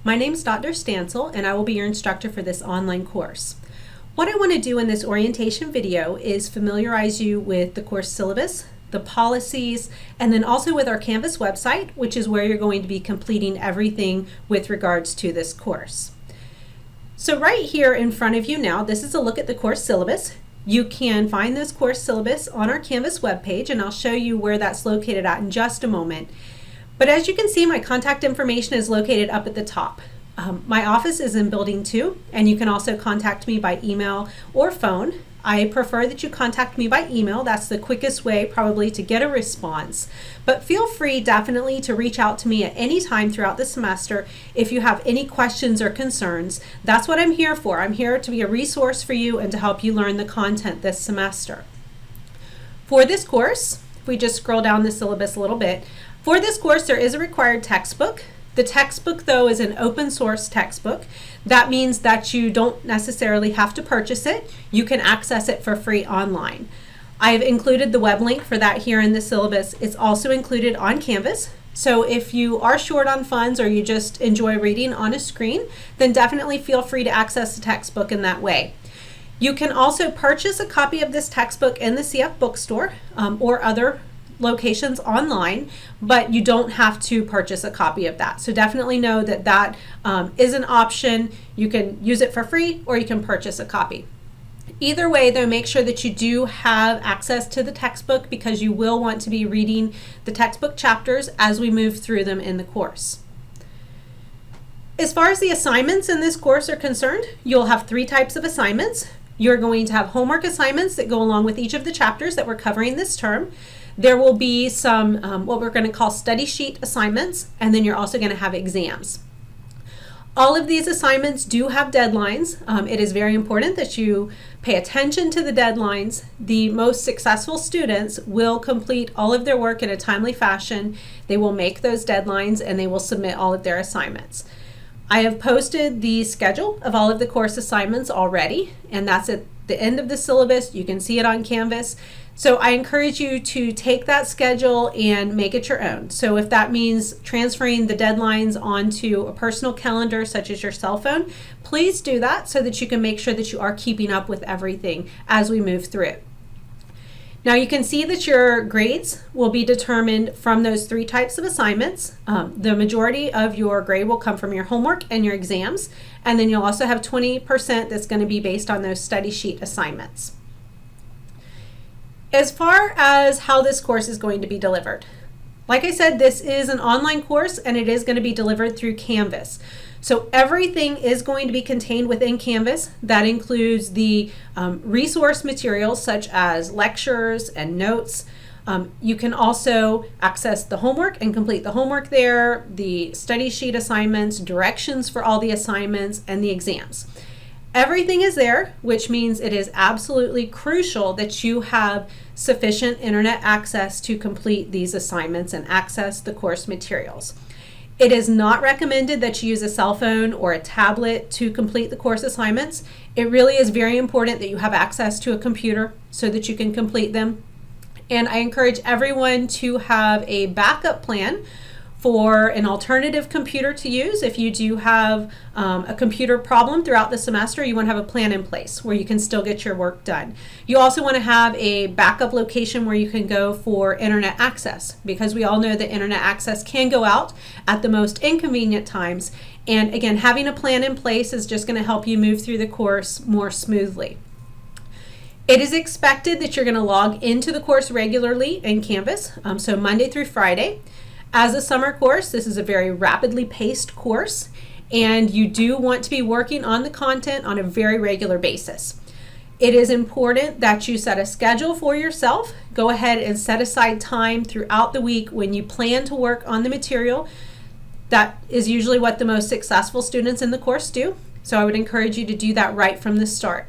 My name is Dr. Stansel, and I will be your instructor for this online course. What I want to do in this orientation video is familiarize you with the course syllabus, the policies, and then also with our Canvas website, which is where you're going to be completing everything with regards to this course. So right here in front of you now, this is a look at the course syllabus. You can find this course syllabus on our Canvas webpage, and I'll show you where that's located at in just a moment. But as you can see, my contact information is located up at the top. My office is in Building 2, and you can also contact me by email or phone. I prefer that you contact me by email. That's the quickest way probably to get a response. But feel free definitely to reach out to me at any time throughout the semester if you have any questions or concerns. That's what I'm here for. I'm here to be a resource for you and to help you learn the content this semester. For this course, if we just scroll down the syllabus a little bit, for this course there is a required textbook. The textbook, though, is an open source textbook. That means that you don't necessarily have to purchase it. You can access it for free online. I've included the web link for that here in the syllabus. It's also included on Canvas. So if you are short on funds or you just enjoy reading on a screen, then definitely feel free to access the textbook in that way. You can also purchase a copy of this textbook in the CF bookstore or other locations online, but you don't have to purchase a copy of that. So definitely know that that is an option. You can use it for free or you can purchase a copy. Either way, though, make sure that you do have access to the textbook because you will want to be reading the textbook chapters as we move through them in the course. As far as the assignments in this course are concerned, you'll have 3 types of assignments. You're going to have homework assignments that go along with each of the chapters that we're covering this term. There will be some what we're going to call study sheet assignments, and then you're also going to have exams. All of these assignments do have deadlines. It is very important that you pay attention to the deadlines. The most successful students will complete all of their work in a timely fashion. They will make those deadlines and they will submit all of their assignments. I have posted the schedule of all of the course assignments already, and that's at the end of the syllabus. You can see it on Canvas. So I encourage you to take that schedule and make it your own. So if that means transferring the deadlines onto a personal calendar such as your cell phone, please do that so that you can make sure that you are keeping up with everything as we move through it. Now you can see that your grades will be determined from those 3 types of assignments. The majority of your grade will come from your homework and your exams, and then you'll also have 20% that's going to be based on those study sheet assignments. As far as how this course is going to be delivered, like I said, this is an online course and it is going to be delivered through Canvas. So everything is going to be contained within Canvas. That includes the resource materials such as lectures and notes. You can also access the homework and complete the homework there, the study sheet assignments, directions for all the assignments, and the exams. Everything is there, which means it is absolutely crucial that you have sufficient internet access to complete these assignments and access the course materials. It is not recommended that you use a cell phone or a tablet to complete the course assignments. It really is very important that you have access to a computer so that you can complete them. And I encourage everyone to have a backup plan for an alternative computer to use. If you do have a computer problem throughout the semester, you want to have a plan in place where you can still get your work done. You also want to have a backup location where you can go for internet access, because we all know that internet access can go out at the most inconvenient times. And again, having a plan in place is just going to help you move through the course more smoothly. It is expected that you're going to log into the course regularly in Canvas, so Monday through Friday. As a summer course, this is a very rapidly paced course, and you do want to be working on the content on a very regular basis. It is important that you set a schedule for yourself. Go ahead and set aside time throughout the week when you plan to work on the material. That is usually what the most successful students in the course do, so I would encourage you to do that right from the start.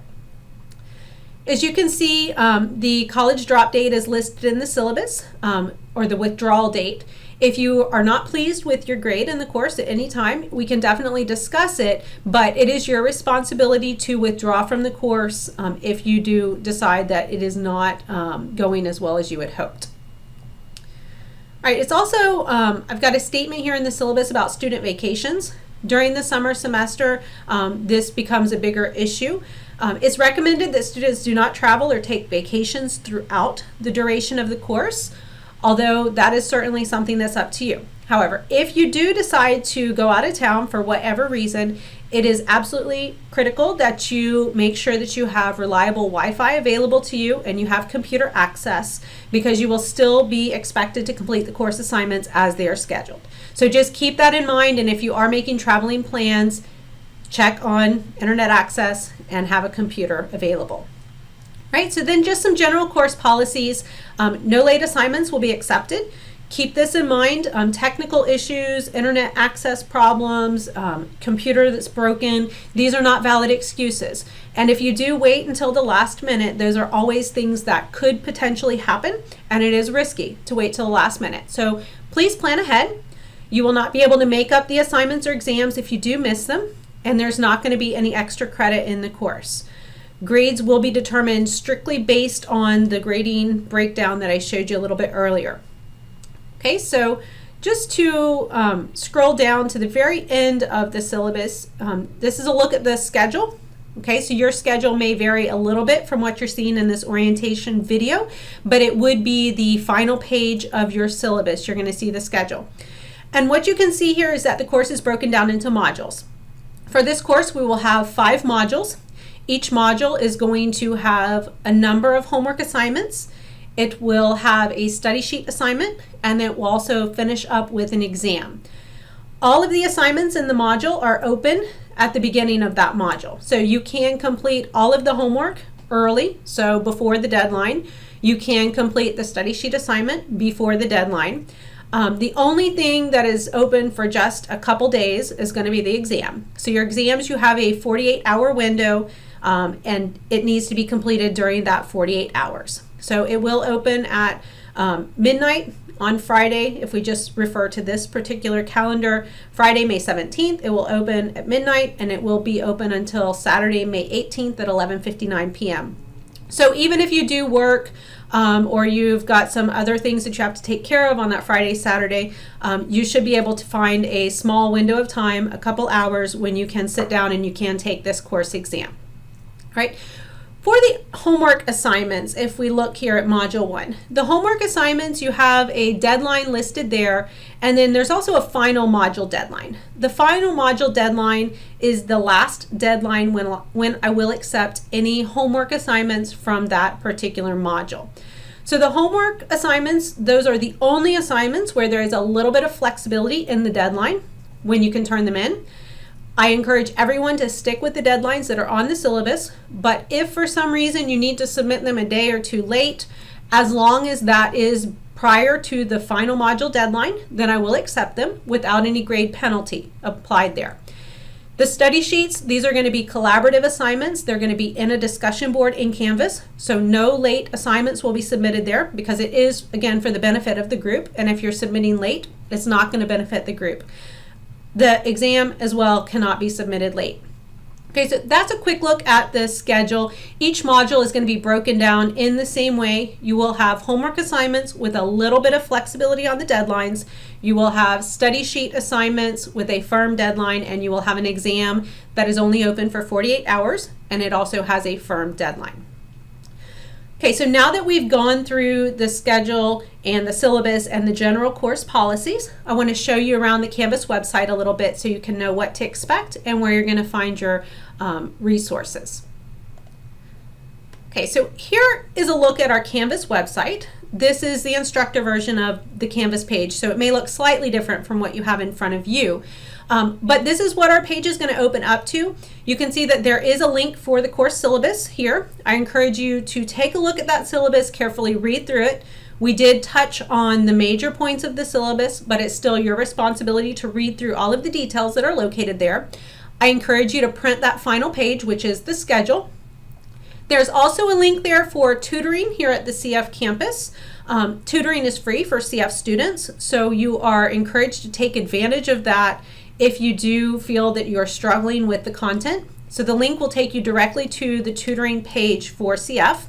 As you can see, the college drop date is listed in the syllabus, or the withdrawal date. If you are not pleased with your grade in the course at any time, we can definitely discuss it, but it is your responsibility to withdraw from the course if you do decide that it is not going as well as you had hoped. All right, it's also, I've got a statement here in the syllabus about student vacations. During the summer semester, this becomes a bigger issue. It's recommended that students do not travel or take vacations throughout the duration of the course, although that is certainly something that's up to you. However, if you do decide to go out of town for whatever reason, it is absolutely critical that you make sure that you have reliable Wi-Fi available to you and you have computer access, because you will still be expected to complete the course assignments as they are scheduled. So just keep that in mind, and if you are making traveling plans, check on internet access and have a computer available. Right, so then just some general course policies. No late assignments will be accepted. Keep this in mind. Technical issues, internet access problems, computer that's broken, these are not valid excuses. And if you do wait until the last minute, those are always things that could potentially happen, and it is risky to wait till the last minute. So please plan ahead. You will not be able to make up the assignments or exams if you do miss them, and there's not going to be any extra credit in the course. Grades will be determined strictly based on the grading breakdown that I showed you a little bit earlier. Okay, so just to scroll down to the very end of the syllabus, this is a look at the schedule. Okay, so your schedule may vary a little bit from what you're seeing in this orientation video, but it would be the final page of your syllabus. You're going to see the schedule. And what you can see here is that the course is broken down into modules. For this course, we will have 5 modules. Each module is going to have a number of homework assignments. It will have a study sheet assignment, and it will also finish up with an exam. All of the assignments in the module are open at the beginning of that module. So you can complete all of the homework early, so before the deadline. You can complete the study sheet assignment before the deadline. The only thing that is open for just a couple days is going to be the exam. So your exams, you have a 48-hour window, and it needs to be completed during that 48 hours. So it will open at midnight on Friday. If we just refer to this particular calendar, Friday, May 17th, it will open at midnight, and it will be open until Saturday, May 18th at 11:59 p.m. So even if you do work or you've got some other things that you have to take care of on that Friday, Saturday, you should be able to find a small window of time, a couple hours, when you can sit down and you can take this course exam. Right? For the homework assignments, if we look here at Module 1, the homework assignments, you have a deadline listed there, and then there's also a final module deadline. The final module deadline is the last deadline when I will accept any homework assignments from that particular module. So the homework assignments, those are the only assignments where there is a little bit of flexibility in the deadline when you can turn them in. I encourage everyone to stick with the deadlines that are on the syllabus, but if for some reason you need to submit them a day or two late, as long as that is prior to the final module deadline, then I will accept them without any grade penalty applied there. The study sheets, these are going to be collaborative assignments. They're going to be in a discussion board in Canvas, so no late assignments will be submitted there, because it is, again, for the benefit of the group, and if you're submitting late, it's not going to benefit the group. The exam as well cannot be submitted late. Okay, so that's a quick look at the schedule. Each module is going to be broken down in the same way. You will have homework assignments with a little bit of flexibility on the deadlines. You will have study sheet assignments with a firm deadline, and you will have an exam that is only open for 48 hours, and it also has a firm deadline. Okay, so now that we've gone through the schedule and the syllabus and the general course policies, I want to show you around the Canvas website a little bit so you can know what to expect and where you're going to find your resources. Okay, so here is a look at our Canvas website. This is the instructor version of the Canvas page, so it may look slightly different from what you have in front of you. But this is what our page is going to open up to. You can see that there is a link for the course syllabus here. I encourage you to take a look at that syllabus, carefully read through it. We did touch on the major points of the syllabus, but it's still your responsibility to read through all of the details that are located there. I encourage you to print that final page, which is the schedule. There's also a link there for tutoring here at the CF campus. Tutoring is free for CF students, so you are encouraged to take advantage of that if you do feel that you're struggling with the content. So the link will take you directly to the tutoring page for CF.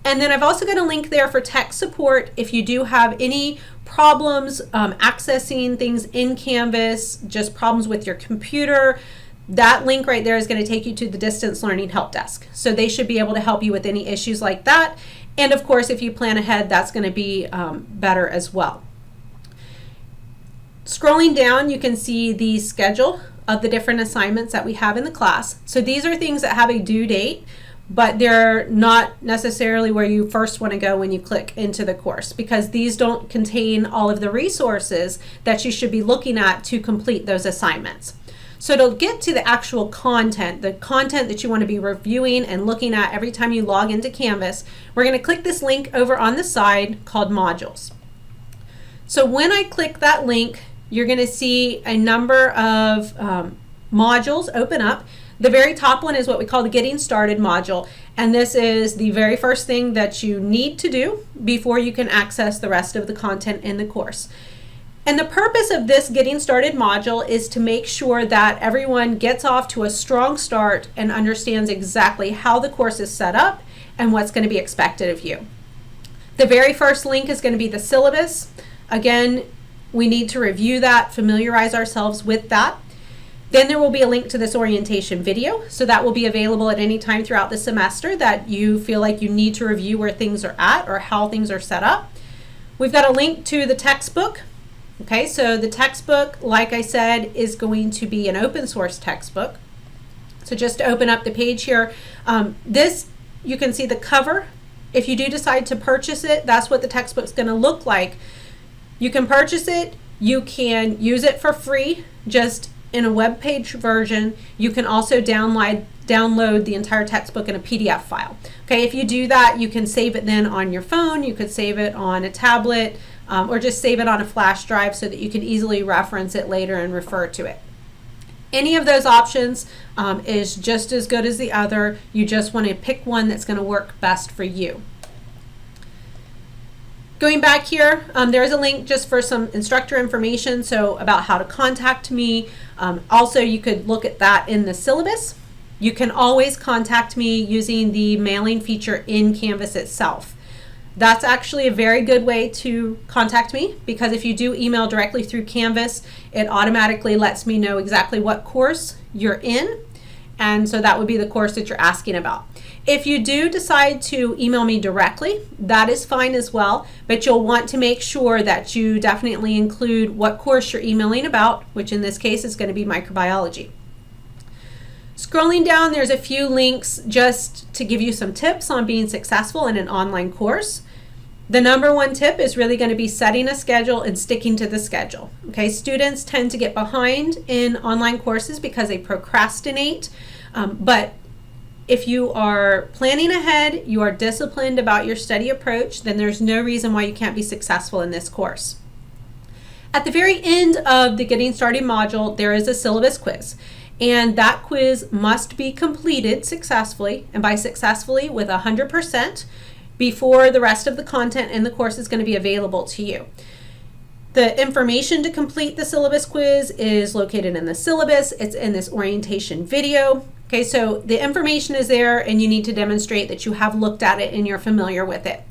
And then I've also got a link there for tech support if you do have any problems accessing things in Canvas, just problems with your computer. That link right there is going to take you to the Distance Learning Help Desk. So they should be able to help you with any issues like that. And of course, if you plan ahead, that's going to be better as well. Scrolling down, you can see the schedule of the different assignments that we have in the class. So these are things that have a due date, but they're not necessarily where you first want to go when you click into the course, because these don't contain all of the resources that you should be looking at to complete those assignments. So to get to the actual content, the content that you want to be reviewing and looking at every time you log into Canvas, we're going to click this link over on the side called Modules. So when I click that link, you're going to see a number of modules open up. The very top one is what we call the Getting Started module, and this is the very first thing that you need to do before you can access the rest of the content in the course. And the purpose of this Getting Started module is to make sure that everyone gets off to a strong start and understands exactly how the course is set up and what's going to be expected of you. The very first link is going to be the syllabus. Again, we need to review that, familiarize ourselves with that. Then there will be a link to this orientation video, so that will be available at any time throughout the semester that you feel like you need to review where things are at or how things are set up. We've got a link to the textbook. Okay, so the textbook, like I said, is going to be an open source textbook. So just to open up the page here, this, you can see the cover. If you do decide to purchase it, that's what the textbook's going to look like. You can purchase it, you can use it for free, just in a web page version. You can also download the entire textbook in a PDF file. Okay, if you do that, you can save it then on your phone, you could save it on a tablet, or just save it on a flash drive so that you can easily reference it later and refer to it. Any of those options is just as good as the other. You just want to pick one that's going to work best for you. Going back here, there's a link just for some instructor information, so about how to contact me. Also, you could look at that in the syllabus. You can always contact me using the mailing feature in Canvas itself. That's actually a very good way to contact me, because if you do email directly through Canvas, it automatically lets me know exactly what course you're in, and so that would be the course that you're asking about. If you do decide to email me directly, that is fine as well, but you'll want to make sure that you definitely include what course you're emailing about, which in this case is going to be microbiology. Scrolling down, there's a few links just to give you some tips on being successful in an online course. The number one tip is really going to be setting a schedule and sticking to the schedule. Okay, students tend to get behind in online courses because they procrastinate, but if you are planning ahead, you are disciplined about your study approach, then there's no reason why you can't be successful in this course. At the very end of the Getting Started module, there is a syllabus quiz, and that quiz must be completed successfully, and by successfully with 100%, before the rest of the content in the course is going to be available to you. The information to complete the syllabus quiz is located in the syllabus. It's in this orientation video. Okay, so the information is there, and you need to demonstrate that you have looked at it and you're familiar with it.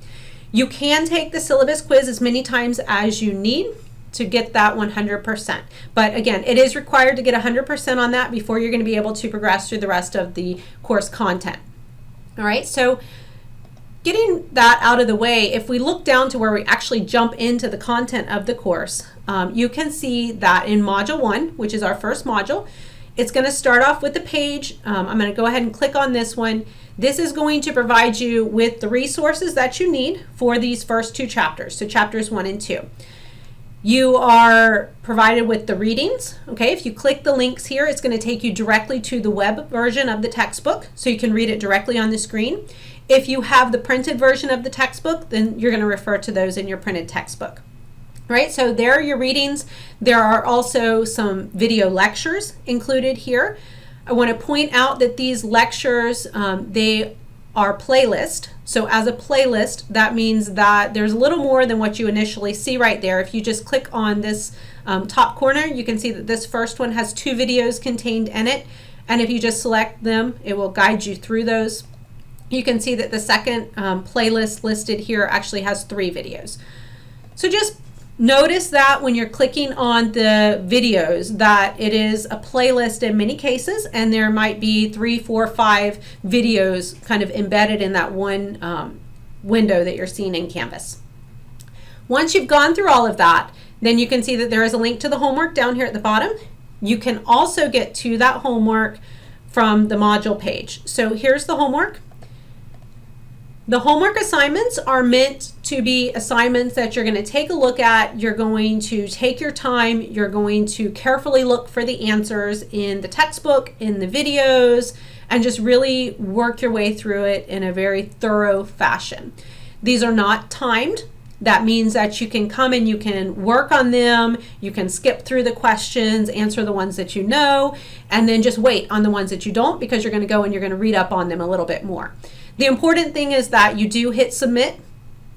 You can take the syllabus quiz as many times as you need to get that 100%. But again, it is required to get 100% on that before you're going to be able to progress through the rest of the course content. All right, so getting that out of the way, if we look down to where we actually jump into the content of the course, you can see that in Module 1, which is our first module, it's going to start off with the page. I'm going to go ahead and click on this one. This is going to provide you with the resources that you need for these first two chapters, so chapters 1 and 2. You are provided with the readings. Okay, if you click the links here, it's going to take you directly to the web version of the textbook, so you can read it directly on the screen. If you have the printed version of the textbook, then you're going to refer to those in your printed textbook. Right, so there are your readings. There are also some video lectures included here. I want to point out that these lectures, they are playlist. So as a playlist, that means that there's a little more than what you initially see right there. If you just click on this top corner, you can see that this first one has 2 videos contained in it. And if you just select them, it will guide you through those. You can see that the second playlist listed here actually has 3 videos. So just notice that when you're clicking on the videos that it is a playlist in many cases, and there might be 3, 4, 5 videos kind of embedded in that one window that you're seeing in Canvas. Once you've gone through all of that, then you can see that there is a link to the homework down here at the bottom. You can also get to that homework from the module page. So here's the homework. The homework assignments are meant to be assignments that you're going to take a look at. You're going to take your time. You're going to carefully look for the answers in the textbook, in the videos, and just really work your way through it in a very thorough fashion. These are not timed. That means that you can come and you can work on them. You can skip through the questions, answer the ones that you know, and then just wait on the ones that you don't, because you're going to go and you're going to read up on them a little bit more. The important thing is that you do hit submit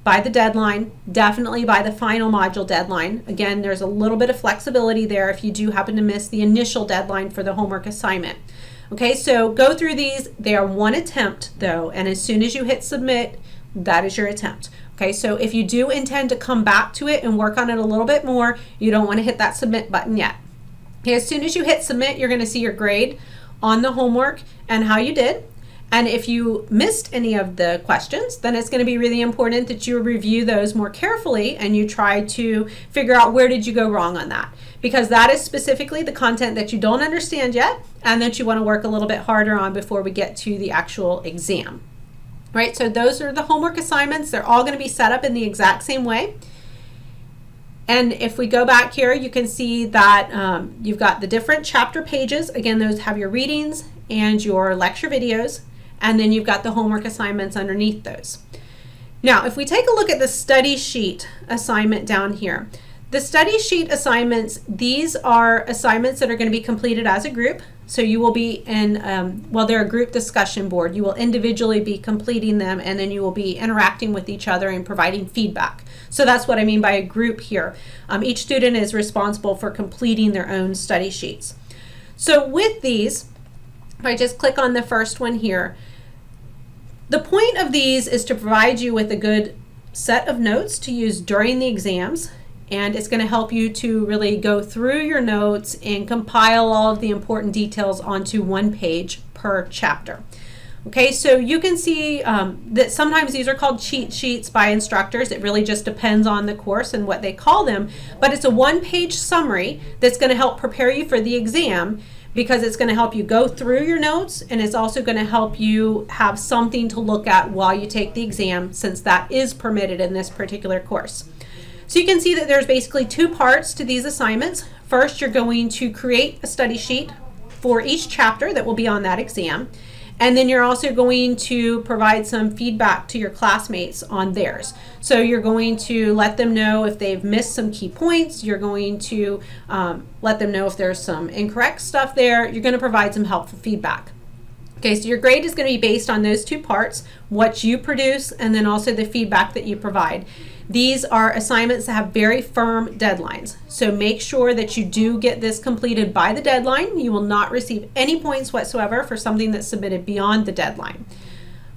by the deadline, definitely by the final module deadline. Again, there's a little bit of flexibility there if you do happen to miss the initial deadline for the homework assignment. Okay, so go through these. They are one attempt though, and as soon as you hit submit, that is your attempt. Okay, so if you do intend to come back to it and work on it a little bit more, you don't want to hit that submit button yet. Okay, as soon as you hit submit, you're going to see your grade on the homework and how you did. And if you missed any of the questions, then it's going to be really important that you review those more carefully and you try to figure out where did you go wrong on that, because that is specifically the content that you don't understand yet and that you want to work a little bit harder on before we get to the actual exam. Right, so those are the homework assignments. They're all going to be set up in the exact same way. And if we go back here, you can see that you've got the different chapter pages. Again, those have your readings and your lecture videos. And then you've got the homework assignments underneath those. Now, if we take a look at the study sheet assignment down here, the study sheet assignments, these are assignments that are going to be completed as a group. So you will be in, they're a group discussion board. You will individually be completing them, and then you will be interacting with each other and providing feedback. So that's what I mean by a group here. Each student is responsible for completing their own study sheets. So with these, if I just click on the first one here, the point of these is to provide you with a good set of notes to use during the exams, and it's going to help you to really go through your notes and compile all of the important details onto one page per chapter. Okay, so you can see that sometimes these are called cheat sheets by instructors. It really just depends on the course and what they call them, but it's a one-page summary that's going to help prepare you for the exam, because it's going to help you go through your notes, and it's also going to help you have something to look at while you take the exam, since that is permitted in this particular course. So you can see that there's basically 2 parts to these assignments. First, you're going to create a study sheet for each chapter that will be on that exam. And then you're also going to provide some feedback to your classmates on theirs. So you're going to let them know if they've missed some key points. You're going to let them know if there's some incorrect stuff there. You're going to provide some helpful feedback. Okay, so your grade is going to be based on those 2 parts, what you produce and then also the feedback that you provide. These are assignments that have very firm deadlines. So make sure that you do get this completed by the deadline. You will not receive any points whatsoever for something that's submitted beyond the deadline.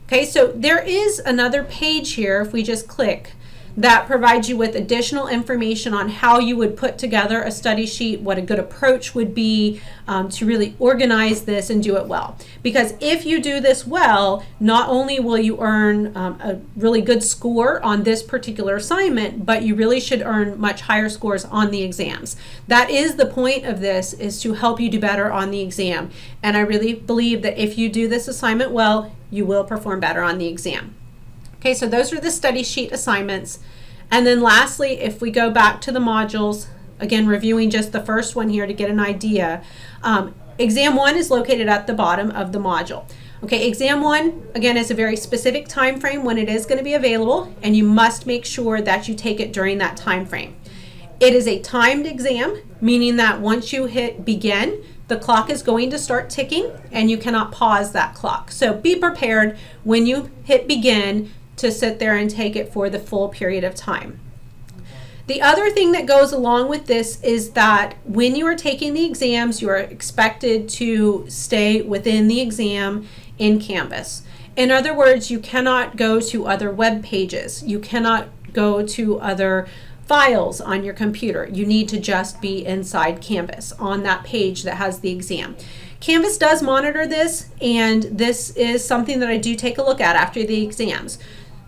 Okay, so there is another page here, if we just click, that provides you with additional information on how you would put together a study sheet, what a good approach would be to really organize this and do it well. Because if you do this well, not only will you earn a really good score on this particular assignment, but you really should earn much higher scores on the exams. That is the point of this, is to help you do better on the exam. And I really believe that if you do this assignment well, you will perform better on the exam. Okay, so those are the study sheet assignments. And then lastly, if we go back to the modules, again, reviewing just the first one here to get an idea, exam 1 is located at the bottom of the module. Okay, exam 1, again, is a very specific time frame when it is going to be available, and you must make sure that you take it during that time frame. It is a timed exam, meaning that once you hit begin, the clock is going to start ticking and you cannot pause that clock. So be prepared when you hit begin to sit there and take it for the full period of time. The other thing that goes along with this is that when you are taking the exams, you are expected to stay within the exam in Canvas. In other words, you cannot go to other web pages. You cannot go to other files on your computer. You need to just be inside Canvas on that page that has the exam. Canvas does monitor this, and this is something that I do take a look at after the exams.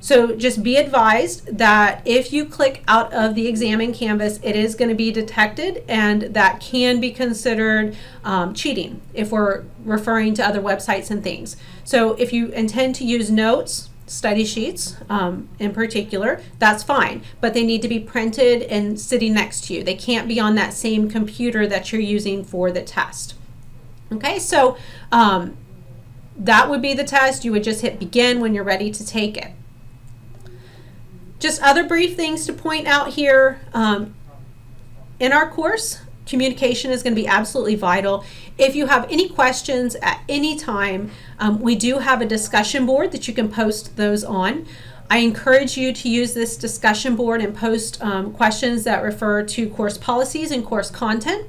So just be advised that if you click out of the exam in Canvas, it is going to be detected, and that can be considered cheating if we're referring to other websites and things. So if you intend to use notes, study sheets in particular, that's fine, but they need to be printed and sitting next to you. They can't be on that same computer that you're using for the test. Okay, so that would be the test. You would just hit begin when you're ready to take it. Just other brief things to point out here. In our course, communication is going to be absolutely vital. If you have any questions at any time, we do have a discussion board that you can post those on. I encourage you to use this discussion board and post questions that refer to course policies and course content.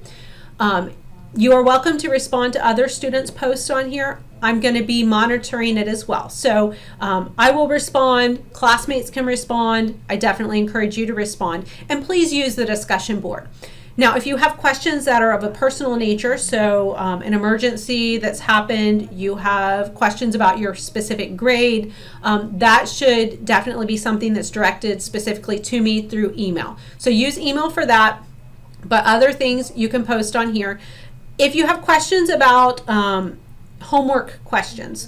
You are welcome to respond to other students' posts on here. I'm going to be monitoring it as well. So I will respond, classmates can respond. I definitely encourage you to respond. And please use the discussion board. Now, if you have questions that are of a personal nature, so an emergency that's happened, you have questions about your specific grade, that should definitely be something that's directed specifically to me through email. So use email for that, but other things you can post on here. If you have questions about homework questions,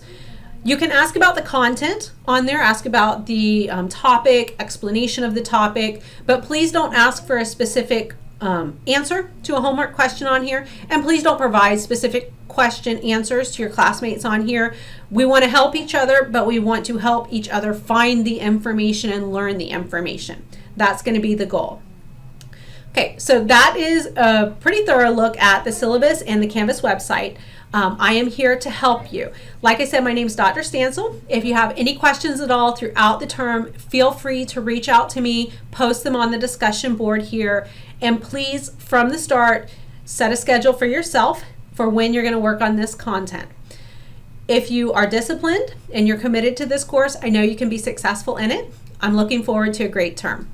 you can ask about the content on there, ask about the topic, explanation of the topic, but please don't ask for a specific answer to a homework question on here, and please don't provide specific question answers to your classmates on here. We want to help each other, but we want to help each other find the information and learn the information. That's going to be the goal. Okay, so that is a pretty thorough look at the syllabus and the Canvas website. I am here to help you. Like I said, my name is Dr. Stansel. If you have any questions at all throughout the term, feel free to reach out to me, post them on the discussion board here, and please, from the start, set a schedule for yourself for when you're going to work on this content. If you are disciplined and you're committed to this course, I know you can be successful in it. I'm looking forward to a great term.